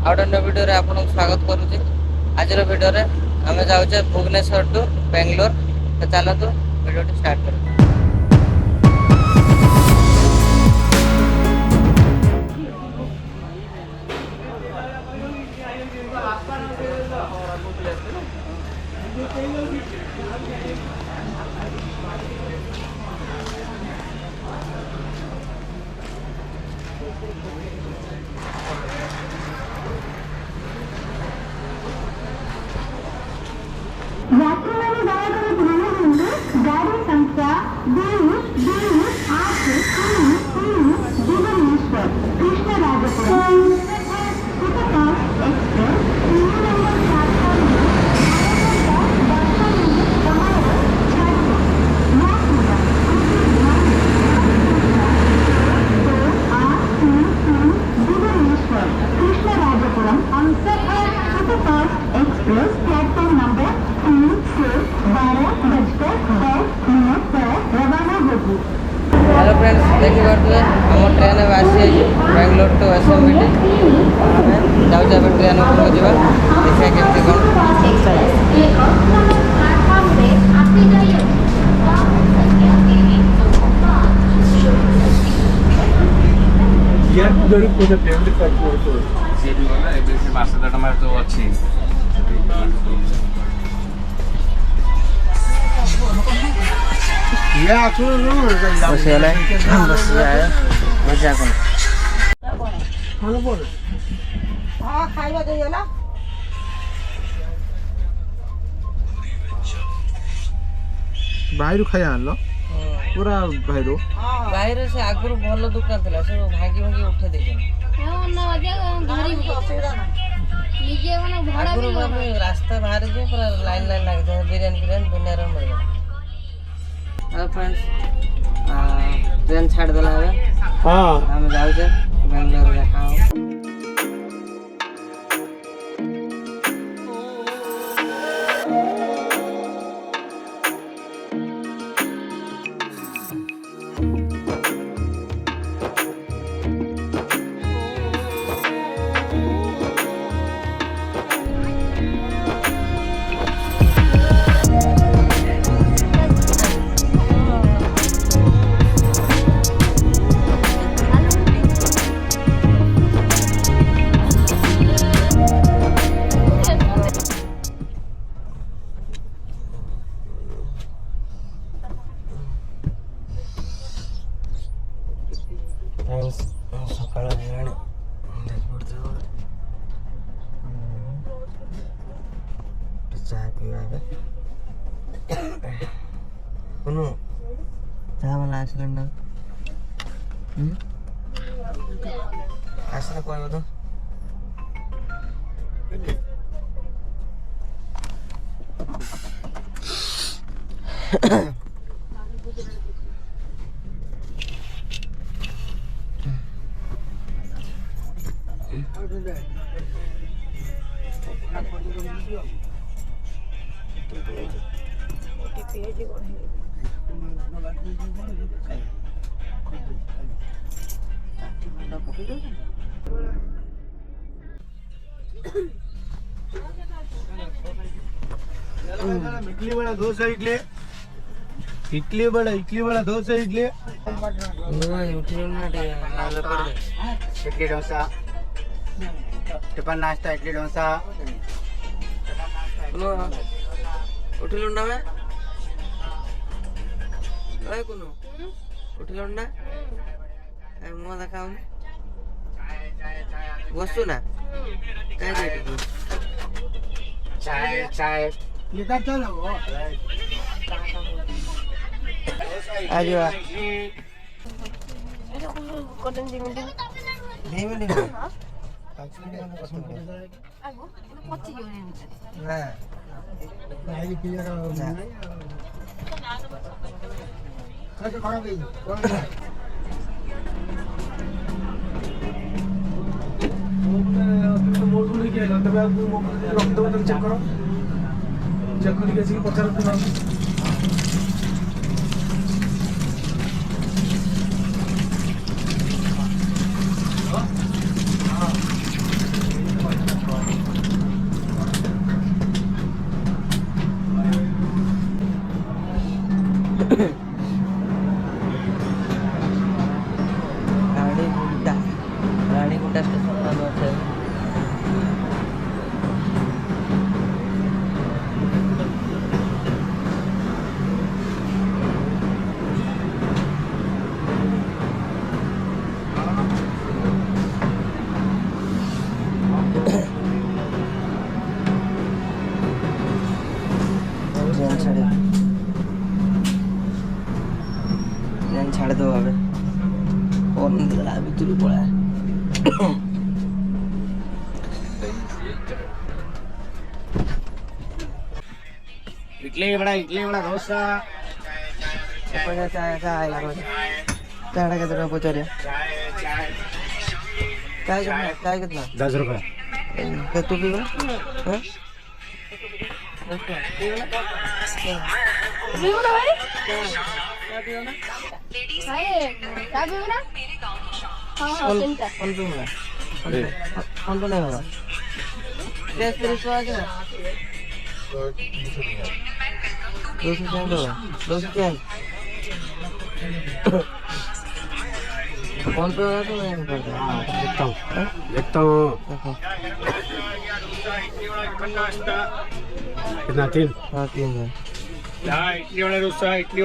Out अन्य video आपको स्वागत करुच्ची। आज वीडियो आम जाऊे भुवनेश्वर टू बेंगलोर। तो चलतु वीडियो स्टार्ट कर। यात्रियों दयाकरी ध्यान गाड़ी संख्या 2228 Bhubaneswar Krishnarajapuram superfast express 3 number platform में दर्शन समय 2833 Bhubaneswar Krishnarajapuram Humsafar superfast express platform number 3 से 12:10 पर रवाना होगी। हेलो फ्रेंड्स, देखिए आम ट्रेन में आसी बेंगलोर टू एसएमबीटी जाऊे ट्रेन उपरको जा देखा केमती कौन बसगला बस जाए मजा कौन खाइबा देला बाहर खाई आनल पूरा बाहर बाहर से आगुरी भल दुकान था सब भांगी भांगी उठे देखे आगुरी रास्ता बाहर जे पूरा लाइन लाइन लगे बिरियानी बिरियानी दुनिया मिल गया। हेलो फ्रेंड्स, ट्रेन छाड़ देला है। हाँ हम जाऊे बेंगलोर देखा सकाल चाय पीवा कोनो चाय वाला आसले ना आसले कहब तो इडली बड़ा डोसा इडली बड़ा डोसा इडली डोसा टिफिन नाश्ता इडली डोसा उठिलुंडा में ओए कुनु उठिलुंडा ए मुंह देखाऊ बसु ना काय देती चाय चाय ये तब चलो आज कटन जी मिनट धीमे धीमे पची गयो ना भाई पिया का कैसे खड़ा गई मोबाइल में क्या है तब आप मोबाइल रख दो तो चेक करो कैसे पचास रुपये इडली वड़ा डोसा चाय चाय चाय चाय कितना पूछ रहे चाय कितना 10 रुपए क्या तू पीगा हाँ कौन पीऊंगा कौन तो नहीं होगा टेस्ट तेरे को आ गया 200 चैन कौन पे होगा तो मैं देखता हूँ कितना 3 हाँ 3 है इडली वड़ा डोसा इडली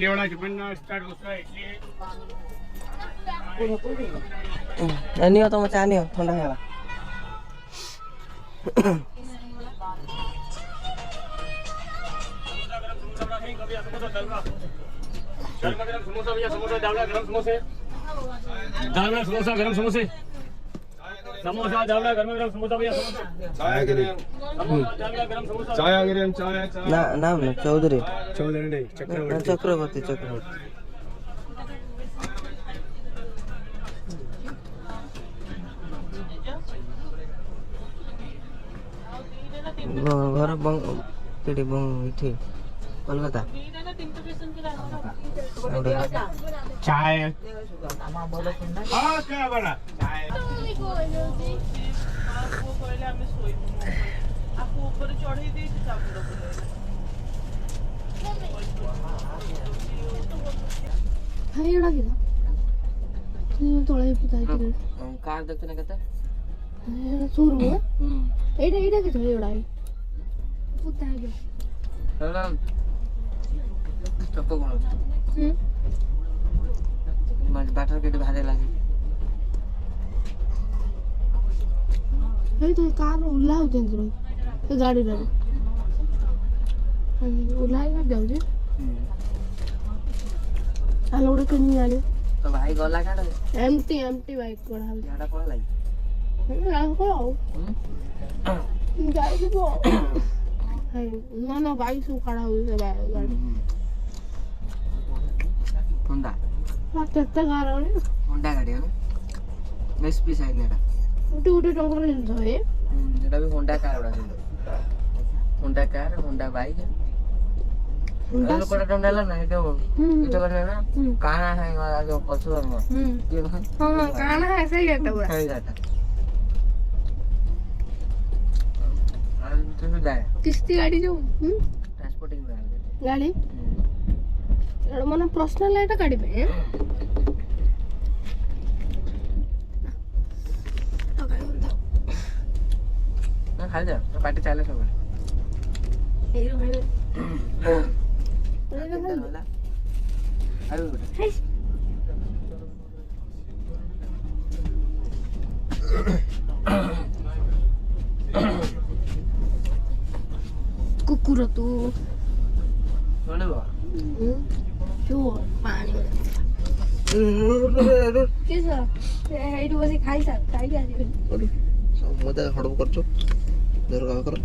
वड़ा चिकन नाश्ता डोसा इडली नहीं हो तो मैं चाह नहीं हो ठंडा है समोसा भैया समोसा दावड़ा गरम समोसे गरम समोसे समोसा दावड़ा गरम समोसा भैया समोसा चाय नाम ना चौधरी नहीं चक्रवर्ती घर केटी इठी कोलकाता चाय क्या बड़ा कार देखते ना कहते चक्को कौन बैटर के भारे लगे कार ओह्लाउँछ त्यो गाडीहरू ओह्लाएर भ्याउँछ हाल एउटा किनी हाल्यो तो भाई गला काट एम्टी बाइक पढा याडा पळ लागि ना बाइक सु खड़ा हुई गाड़ी होंडा त्यता गाह्रो नि होंडा गाडी हो एसपी साइड नेटा उठे टंकर लिन्छ है एटा भी होंडा कार एउटा छ Honda car Honda bike Honda लोक पडा टंडाला ना त्यो इतो गर्ने ना काना है जो पशु हम के हां काना है सही गाता पूरा सही गाता तो जाए किस्ती गाडी जो ट्रांसपोर्टिंग गाडी एउटा मन पर्सनल एटा गाडी पे ना खा जा पार्टी चाले सब हेरो अरे कुकुर तू बोले बा त्यो पानी के छ एइटु बसी खाइहाल्यो मजा हडप गर्छु जर गयो कर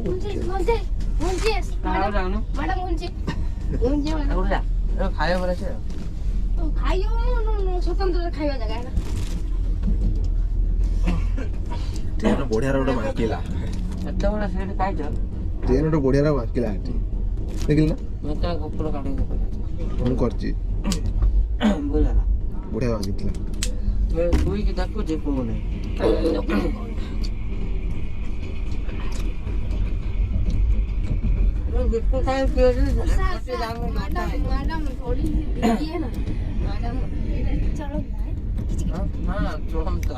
मुन्चे कहाँ जानु मैडम मुन्चे उठ जा ए खायो भने चाहिँ खाइयो स्वतन्त्र खाଇବା ଜାଗା ହେଲା ट्रेन बढिया एउटा माकिला एते बडा सेट खाइछ ट्रेन एउटा बढिया माकिला आटी देखिल ना म त कुकुर काढि फोन करछि बोलाला बढिया माकिला म दुई कि देखो जे को नै बिल्कुल टाइम पियो नि मैडम थोड़ी ये ना मैडम चलो हां चोम त